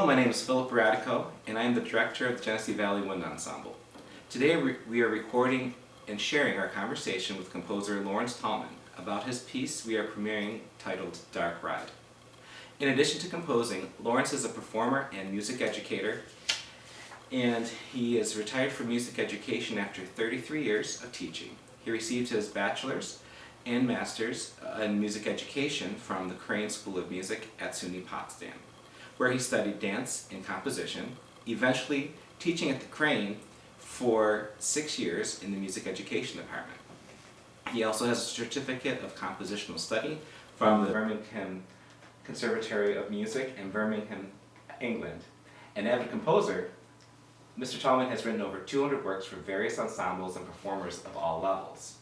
Hello, my name is Philip Radico, and I am the director of the Genesee Valley Wind Ensemble. Today we are recording and sharing our conversation with composer Laurence Tallman about his piece we are premiering titled Dark Ride. In addition to composing, Laurence is a performer and music educator, and he is retired from music education after 33 years of teaching. He received his bachelor's and master's in music education from the Crane School of Music at SUNY Potsdam, where he studied dance and composition, eventually teaching at the Crane for 6 years in the music education department. He also has a certificate of compositional study from the Birmingham Conservatory of Music in Birmingham, England. An avid composer, Mr. Tallman has written over 200 works for various ensembles and performers of all levels.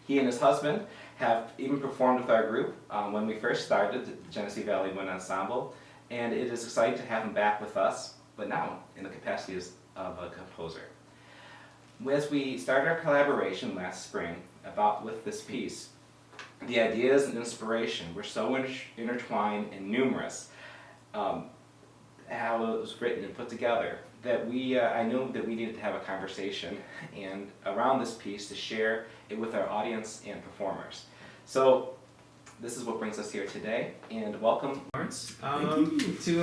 He and his husband have even performed with our group when we first started the Genesee Valley Wind Ensemble, and it is exciting to have him back with us, but now in the capacity of a composer. As we started our collaboration last spring with this piece, the ideas and inspiration were so intertwined and numerous, how it was written and put together, that I knew that we needed to have a conversation and around this piece to share it with our audience and performers. So this is what brings us here today, and welcome, Laurence, to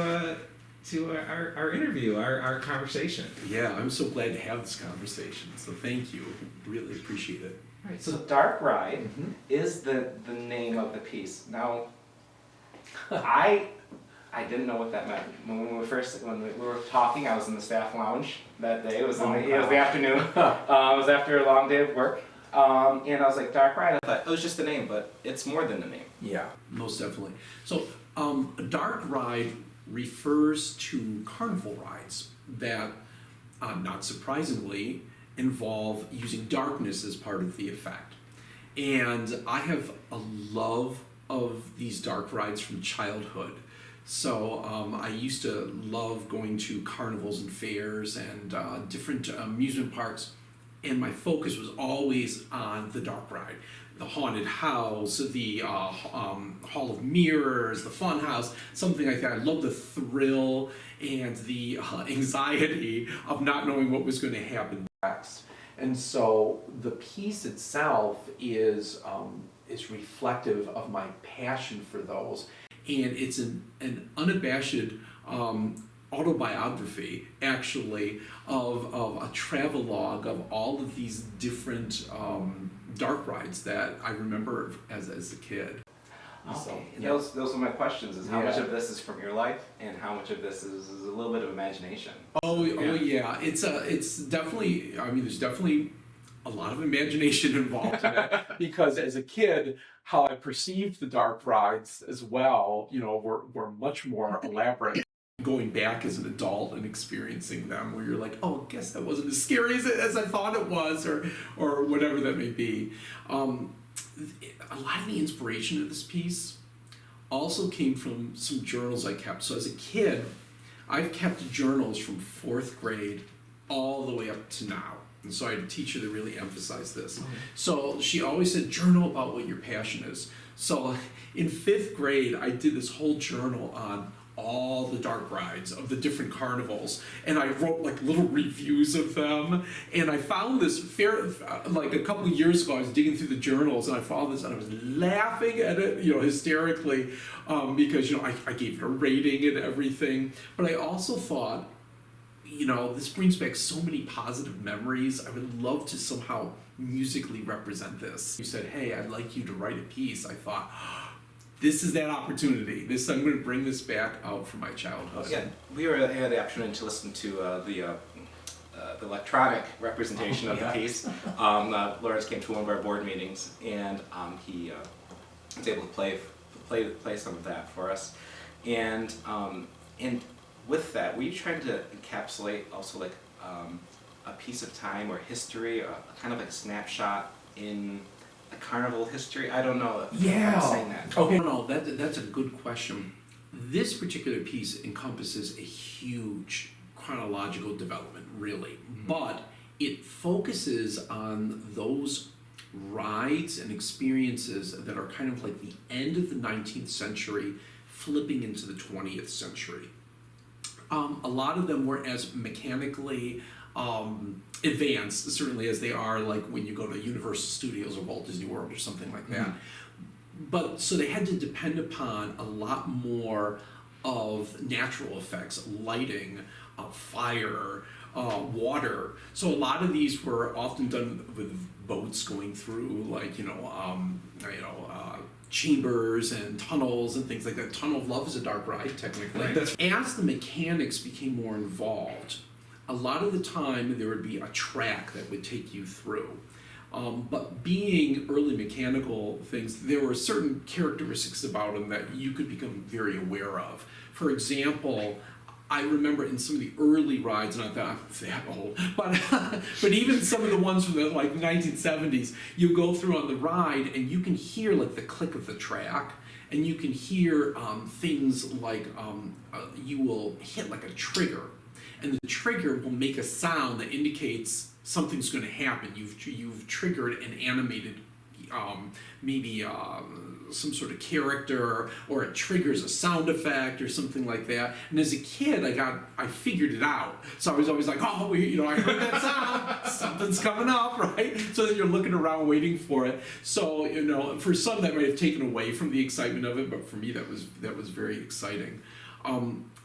our interview, our conversation. Yeah, I'm so glad to have this conversation, so thank you. Really appreciate it. All right, so Dark Ride is the name of the piece. Now, I didn't know what that meant. When we were talking, I was in the staff lounge that day. It was the afternoon. It was after a long day of work. And I was like, Dark Ride. I thought it was just a name, but it's more than a name. Yeah, most definitely. So, Dark Ride refers to carnival rides that, not surprisingly, involve using darkness as part of the effect. And I have a love of these dark rides from childhood. So I used to love going to carnivals and fairs and different amusement parks, and my focus was always on the dark ride. The haunted house, the Hall of Mirrors, the fun house, something like that. I love the thrill and the anxiety of not knowing what was going to happen next. And so the piece itself is reflective of my passion for those. And it's an unabashed autobiography, actually, of a travelogue of all of these different dark rides that I remember as a kid. Okay. So, those are my questions, is how much of this is from your life and how much of this is a little bit of imagination? Oh yeah. It's definitely, there's definitely a lot of imagination involved in it, because as a kid, how I perceived the dark rides as well, were much more elaborate. Going back as an adult and experiencing them, where you're like, oh, I guess that wasn't as scary as I thought it was, or whatever that may be. A lot of the inspiration of this piece also came from some journals I kept. So as a kid, I've kept journals from 4th grade all the way up to now. And so I had a teacher that really emphasized this. Okay. So she always said, journal about what your passion is. So in 5th grade, I did this whole journal on all the dark rides of the different carnivals, and I wrote like little reviews of them. And I found this like a couple of years ago, I was digging through the journals, and I found this, and I was laughing at it, hysterically, because I gave it a rating and everything. But I also thought, this brings back so many positive memories. I would love to somehow musically represent this. You said, hey, I'd like you to write a piece. I thought, this is that opportunity. I'm going to bring this back out from my childhood. Yeah, we had the opportunity to listen to the electronic representation of the piece. Laurence came to one of our board meetings, and he was able to play some of that for us. And with that, were you trying to encapsulate also like a piece of time or history, or kind of like a snapshot in a carnival history? I don't know if I'm saying that. Okay, no, that's a good question. This particular piece encompasses a huge chronological development, really, but it focuses on those rides and experiences that are kind of like the end of the 19th century, flipping into the 20th century. A lot of them weren't as mechanically advanced, certainly as they are like when you go to Universal Studios or Walt Disney World or something like that. But so they had to depend upon a lot more of natural effects, lighting, fire, water. So a lot of these were often done with boats going through, like chambers and tunnels and things like that. Tunnel of Love is a dark ride, technically. Right. As the mechanics became more involved, a lot of the time there would be a track that would take you through. But being early mechanical things, there were certain characteristics about them that you could become very aware of. For example, I remember in some of the early rides, not that I'm that old, but even some of the ones from the like 1970s, you go through on the ride and you can hear like the click of the track, and you can hear things like you will hit like a trigger, and the trigger will make a sound that indicates something's going to happen. You've triggered an animated maybe some sort of character, or it triggers a sound effect or something like that. And as a kid, I figured it out. So I was always like, oh, I heard that sound, something's coming up, right? So then you're looking around waiting for it. So for some that might have taken away from the excitement of it, but for me that was very exciting.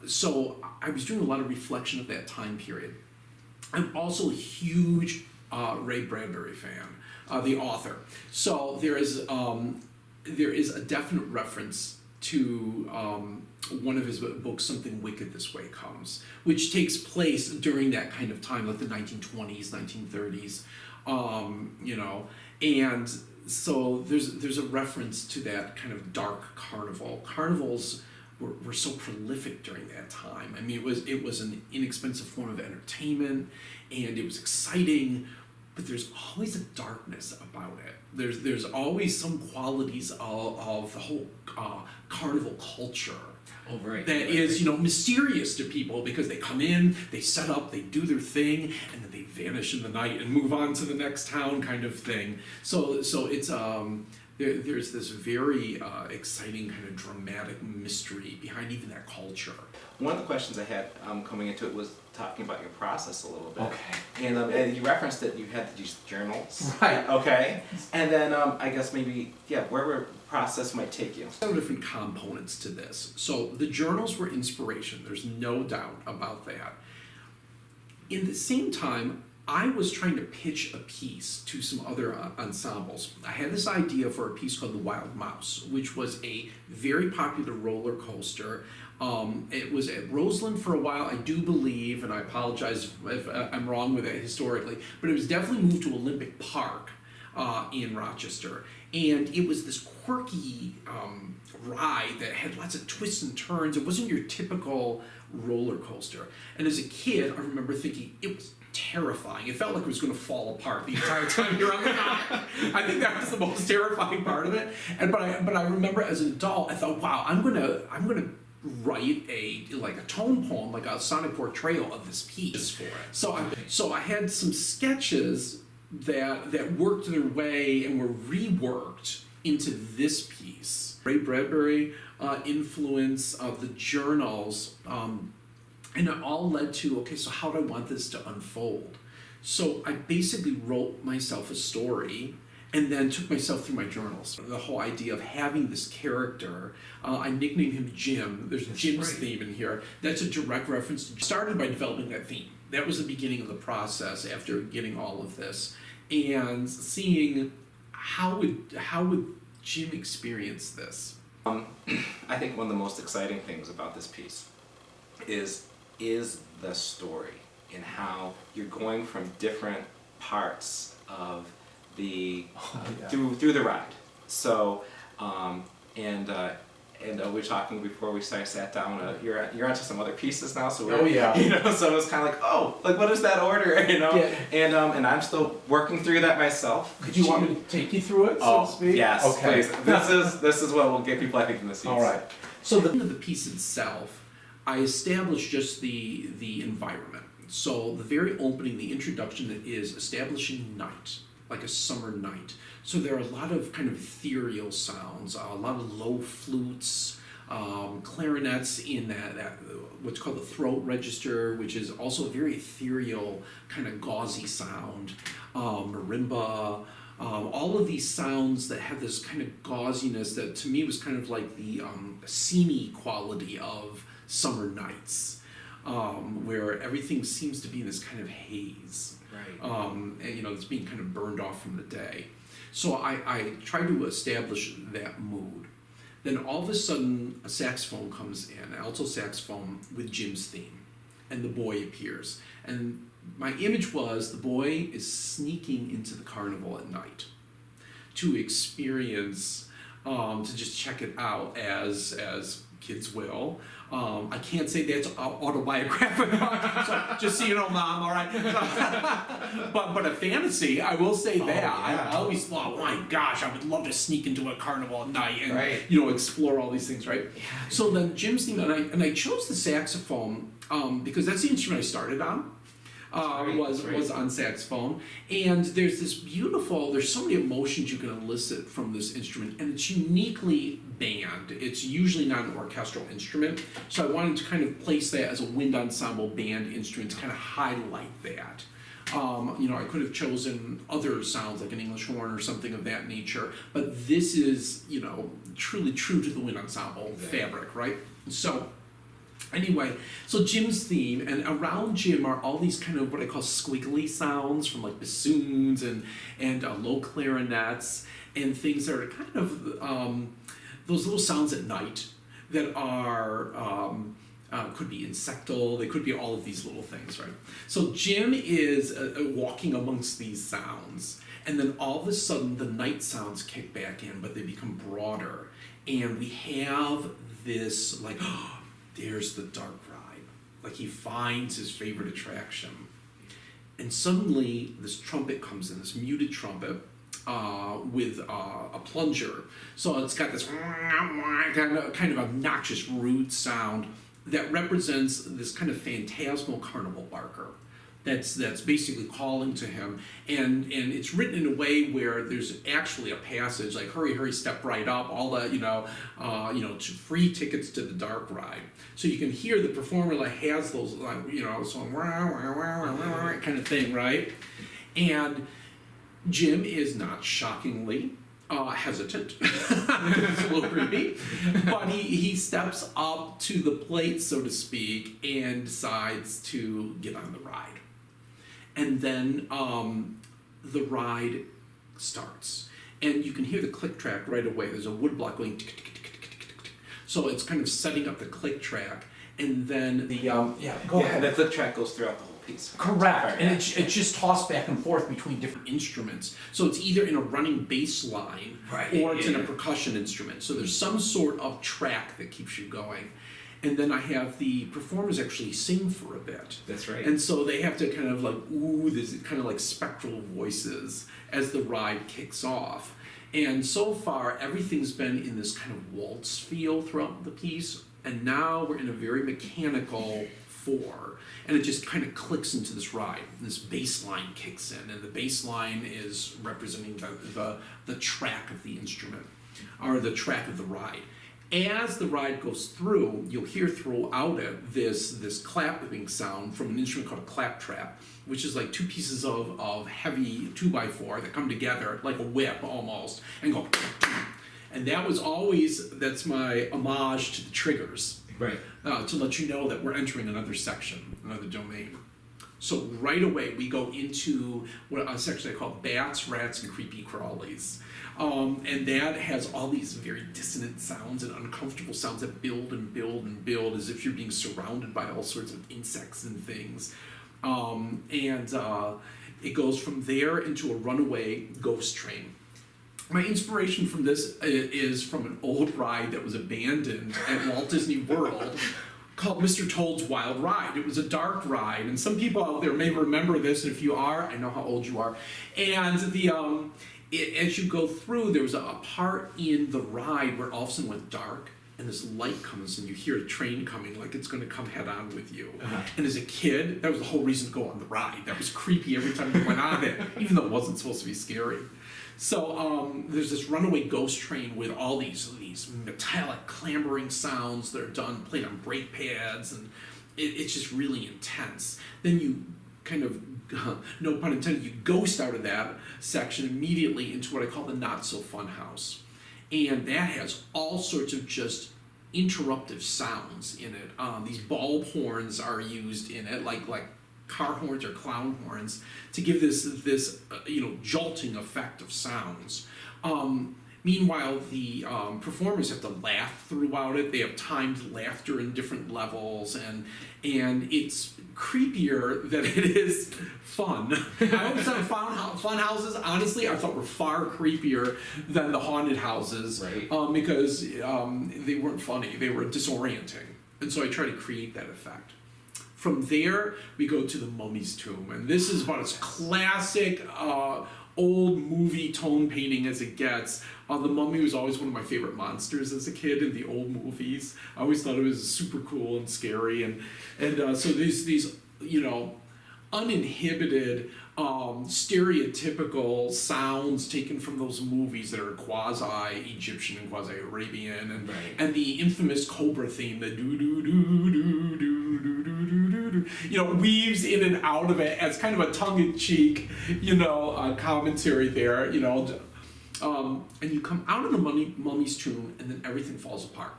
So I was doing a lot of reflection of that time period. I'm also a huge Ray Bradbury fan, the author. So there is a definite reference to one of his books, Something Wicked This Way Comes, which takes place during that kind of time, like the 1920s, 1930s, and so there's a reference to that kind of dark carnival. Carnivals were so prolific during that time. I mean, it was an inexpensive form of entertainment, and it was exciting, but there's always a darkness about it. There's always some qualities of the whole carnival culture. Oh, right. That is, mysterious to people, because they come in, they set up, they do their thing, and then they vanish in the night and move on to the next town, kind of thing. So it's there's this very exciting kind of dramatic mystery behind even that culture. One of the questions I had coming into it was talking about your process a little bit. Okay. And you referenced that you had to use journals. Right. Okay. And then I guess maybe, where the process might take you. Several different components to this. So the journals were inspiration. There's no doubt about that. In the same time, I was trying to pitch a piece to some other ensembles. I had this idea for a piece called The Wild Mouse, which was a very popular roller coaster. It was at Roseland for a while, I do believe, and I apologize if I'm wrong with it historically, but it was definitely moved to Olympic Park in Rochester. And it was this quirky ride that had lots of twists and turns. It wasn't your typical roller coaster. And as a kid, I remember thinking it was terrifying. It felt like it was going to fall apart the entire time you're on the ride. I think that was the most terrifying part of it. But I remember as an adult, I thought, wow, I'm gonna write a tone poem, like a sonic portrayal of this piece for it. So I had some sketches that worked their way and were reworked into this piece. Ray Bradbury influence of the journals. And it all led to, okay, so how do I want this to unfold? So I basically wrote myself a story and then took myself through my journals. The whole idea of having this character, I nicknamed him Jim. There's Jim's theme in here. That's a direct reference to, started by developing that theme. That was the beginning of the process after getting all of this. And seeing how would Jim experience this? I think one of the most exciting things about this piece is the story, and how you're going from different parts of the through the ride. So we were talking before we sat down. You're onto some other pieces now, so so it was kind of like what is that order, and I'm still working through that myself. Could you want me to take you through it, so to speak? Yes, okay. Please. This is what will get people, I think, in the seats. All right. So the end of the piece itself, I established just the environment. So the very opening, the introduction, that is establishing night, like a summer night. So there are a lot of kind of ethereal sounds, a lot of low flutes, clarinets in that what's called the throat register, which is also a very ethereal kind of gauzy sound, marimba, all of these sounds that have this kind of gauziness that to me was kind of like the seamy quality of summer nights, where everything seems to be in this kind of haze. Right. And it's being kind of burned off from the day. So I try to establish that mood. Then all of a sudden a saxophone comes in, an alto saxophone with Jim's theme, and the boy appears. And my image was the boy is sneaking into the carnival at night to experience, to just check it out as kids will. I can't say that's autobiographical, so just so you know, Mom, all right? but a fantasy, I will say that. Yeah. I always thought, oh my gosh, I would love to sneak into a carnival at night and Right. explore all these things, right? Yeah. So then Jim's theme, and I chose the saxophone because that's the instrument I started on. Was on saxophone, and there's so many emotions you can elicit from this instrument, and it's uniquely band. It's usually not an orchestral instrument, so I wanted to kind of place that as a wind ensemble band instrument to kind of highlight that. I could have chosen other sounds like an English horn or something of that nature, but this is, truly true to the wind ensemble fabric, right? So anyway, so Jim's theme, and around Jim are all these kind of what I call squiggly sounds from like bassoons and low clarinets and things that are kind of those little sounds at night that are could be insectal, they could be all of these little things, right? So Jim is walking amongst these sounds, and then all of a sudden the night sounds kick back in, but they become broader, and we have this like, there's the dark ride. Like he finds his favorite attraction. And suddenly this trumpet comes in, this muted trumpet with a plunger. So it's got this kind of obnoxious rude sound that represents this kind of phantasmal carnival barker. That's basically calling to him, and it's written in a way where there's actually a passage like hurry, hurry, step right up, all that free tickets to the dark ride. So you can hear the performer like has those so kind of thing, right? And Jim is not shockingly hesitant. It's a little creepy, but he steps up to the plate, so to speak, and decides to get on the ride. And then the ride starts. And you can hear the click track right away. There's a wood block going tick, tick, tick, tick, tick, tick, tick. So it's kind of setting up the click track. And then the Go ahead. The click track goes throughout the whole piece. Correct. And it's just tossed back and forth between different instruments. So it's either in a running bass line or it's in a percussion instrument. So there's some sort of track that keeps you going. And then I have the performers actually sing for a bit. That's right. And so they have to kind of like, there's kind of like spectral voices as the ride kicks off. And so far, everything's been in this kind of waltz feel throughout the piece. And now we're in a very mechanical 4. And it just kind of clicks into this ride. This bass line kicks in. And the bass line is representing the track of the instrument, or the track of the ride. As the ride goes through, you'll hear throughout it this clapping sound from an instrument called a clap trap, which is like 2 pieces of heavy 2x4 that come together like a whip almost and go. And that's my homage to the triggers, Right. to let you know that we're entering another section, another domain. So right away we go into a section I call Bats, Rats, and Creepy Crawlies. And that has all these very dissonant sounds and uncomfortable sounds that build and build and build as if you're being surrounded by all sorts of insects and things. It goes from there into a runaway ghost train. My inspiration from this is from an old ride that was abandoned at Walt Disney World called Mr. Toad's Wild Ride. It was a dark ride, and some people out there may remember this, and if you are, I know how old you are. And as you go through, there was a part in the ride where all of a sudden went dark, and this light comes, and you hear a train coming, like it's going to come head on with you. Uh-huh. And as a kid, that was the whole reason to go on the ride. That was creepy every time you went on it, even though it wasn't supposed to be scary. So there's this runaway ghost train with all these metallic clambering sounds that are played on brake pads, and it's just really intense. Then you kind of, no pun intended, you ghost out of that section immediately into what I call the not so fun house. And that has all sorts of just interruptive sounds in it. These bulb horns are used in it, like car horns or clown horns, to give this jolting effect of sounds. Meanwhile, the performers have to laugh throughout it. They have timed laughter in different levels, and it's creepier than it is fun. I always thought fun houses, honestly, I thought were far creepier than the haunted houses, Right. Because they weren't funny. They were disorienting, and so I try to create that effect. From there, we go to the Mummy's Tomb, and this is about as classic old movie tone painting as it gets. The Mummy was always one of my favorite monsters as a kid in the old movies. I always thought it was super cool and scary, and so these uninhibited stereotypical sounds taken from those movies that are quasi-Egyptian and quasi-Arabian, and Right. and the infamous Cobra theme, the do do do do do do do do, weaves in and out of it as kind of a tongue-in-cheek, commentary there, and you come out of the Mummy's Tomb, and then everything falls apart.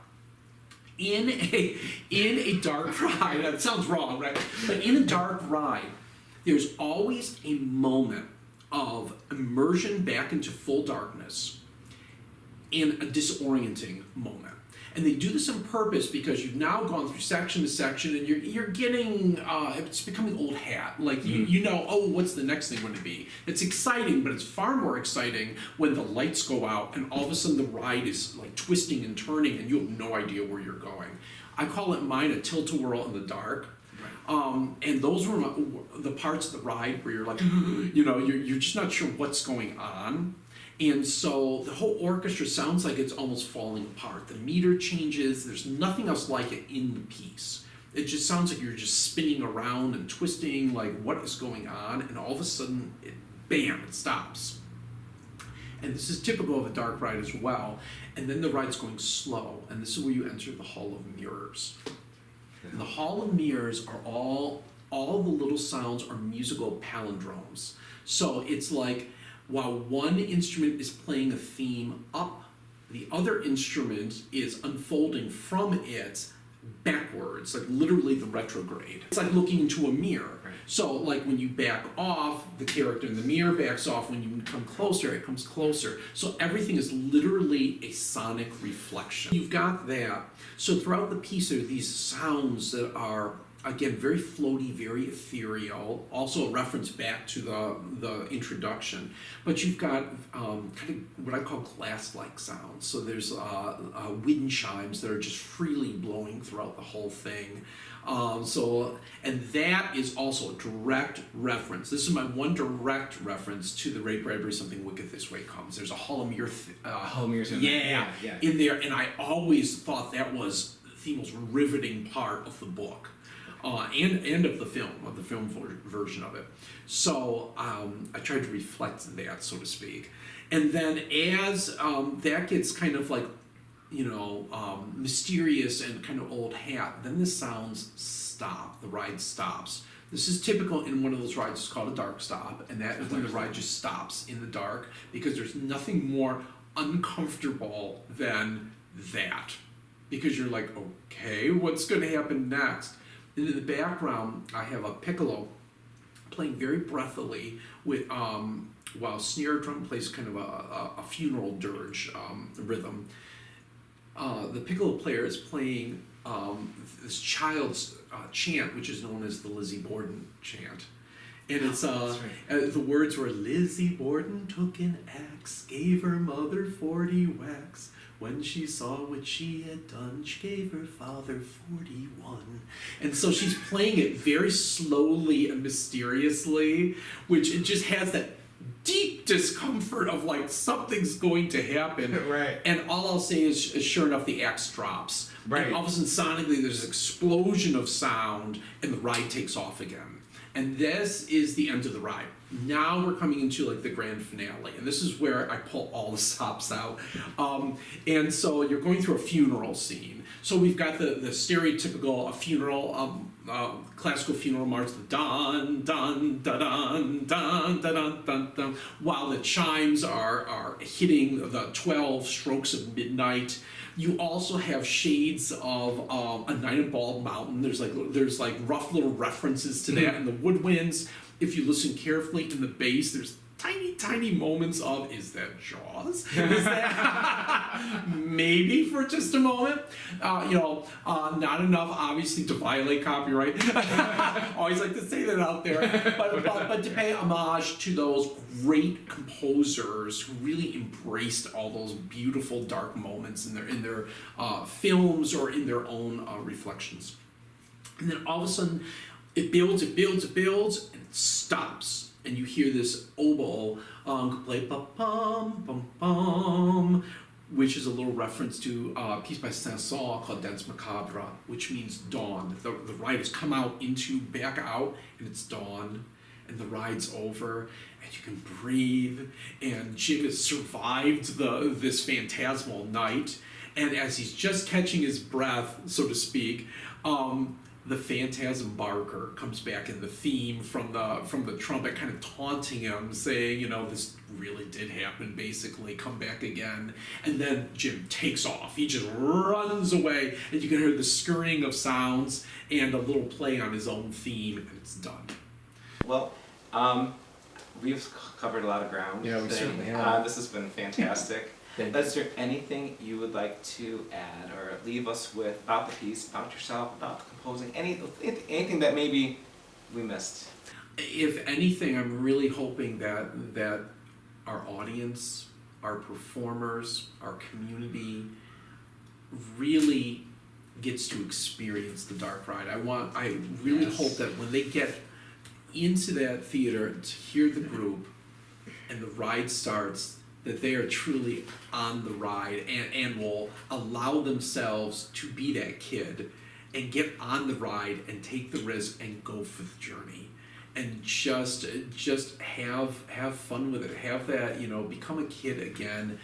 In a dark ride, that sounds wrong, right? But in a dark ride, there's always a moment of immersion back into full darkness and a disorienting moment. And they do this on purpose because you've now gone through section to section, and you're getting it's becoming old hat. Like what's the next thing going to be? It's exciting, but it's far more exciting when the lights go out and all of a sudden the ride is like twisting and turning, and you have no idea where you're going. I call mine a tilt-a-whirl in the dark. And those were the parts of the ride where you're like, you're just not sure what's going on. And so the whole orchestra sounds like it's almost falling apart. The meter changes. There's nothing else like it in the piece. It just sounds like you're just spinning around and twisting, like what is going on, and all of a sudden, it stops. And this is typical of a dark ride as well. And then the ride's going slow, and this is where you enter the Hall of Mirrors. And the Hall of Mirrors are all the little sounds are musical palindromes. So it's like, while one instrument is playing a theme up, the other instrument is unfolding from it backwards, like literally the retrograde. It's like looking into a mirror. Right. So like when you back off, the character in the mirror backs off. When you come closer, it comes closer. So everything is literally a sonic reflection. You've got that. So throughout the piece are these sounds that are, again, very floaty, very ethereal, also a reference back to the introduction. But you've got kind of what I call glass-like sounds. So there's wind chimes that are just freely blowing throughout the whole thing. And that is also a direct reference. This is my one direct reference to the Ray Bradbury Something Wicked This Way Comes. There's a Hall of Mirrors. Yeah. In there, and I always thought that was the most riveting part of the book. And of the film version of it. So I tried to reflect that, so to speak. And then as that gets kind of like, mysterious and kind of old hat, then the sounds stop, the ride stops. This is typical in one of those rides. It's called a dark stop, and that is when the ride just stops in the dark, because there's nothing more uncomfortable than that. Because you're like, okay, what's going to happen next? And in the background, I have a piccolo playing very breathily with while snare drum plays kind of a funeral dirge rhythm. The piccolo player is playing this child's chant, which is known as the Lizzie Borden chant. And it's the words were, Lizzie Borden took an axe, gave her mother 40 whacks. When she saw what she had done, she gave her father 41. And so she's playing it very slowly and mysteriously, which it just has that deep discomfort of like something's going to happen. Right. And all I'll say is sure enough, the axe drops. Right. And all of a sudden, sonically, there's an explosion of sound, and the ride takes off again. And this is the end of the ride. Now we're coming into like the grand finale, and this is where I pull all the stops out. And so you're going through a funeral scene. So we've got the stereotypical funeral, classical funeral march, the dun dun dun dun dun dun dun dun dun, while the chimes are hitting the 12 strokes of midnight. You also have shades of A Night on Bald Mountain. There's like rough little references to that in the woodwinds. If you listen carefully in the bass, there's tiny moments of, is that Jaws? Is that maybe for just a moment? Not enough obviously to violate copyright. Always like to say that out there, but to pay homage to those great composers who really embraced all those beautiful dark moments in their films or in their own reflections. And then all of a sudden, it builds, and it stops. And you hear this oboe play pum pum pum, which is a little reference to a piece by Saint-Saëns called Danse Macabre, which means dawn. The ride has come back out, and it's dawn, and the ride's over, and you can breathe. And Jim has survived this phantasmal night, and as he's just catching his breath, so to speak, the phantasm barker comes back in the theme from the trumpet, kind of taunting him, saying, this really did happen, basically, come back again. And then Jim takes off. He just runs away, and you can hear the scurrying of sounds and a little play on his own theme, and it's done. Well, we've covered a lot of ground. Yeah, we certainly have. This has been fantastic. Is there anything you would like to add or leave us with about the piece, about yourself, about composing, anything that maybe we missed? If anything, I'm really hoping that our audience, our performers, our community really gets to experience the dark ride. I really hope that when they get into that theater to hear the group and the ride starts, that they are truly on the ride and will allow themselves to be that kid and get on the ride and take the risk and go for the journey and just have fun with it. Have that, become a kid again,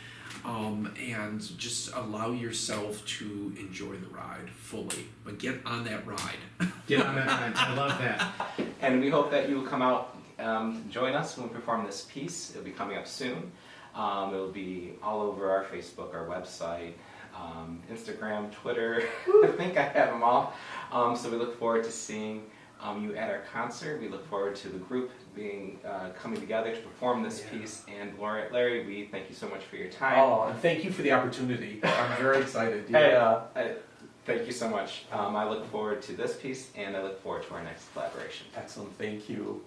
and just allow yourself to enjoy the ride fully. But get on that ride. Get on that ride. I love that. And we hope that you will come out, join us when we perform this piece. It'll be coming up soon. It'll be all over our Facebook, our website, Instagram, Twitter. I think I have them all. So we look forward to seeing you at our concert. We look forward to the group coming together to perform this piece. And Larry, we thank you so much for your time. Oh, and thank you for the opportunity. I'm very excited. Thank you so much. I look forward to this piece, and I look forward to our next collaboration. Excellent. Thank you.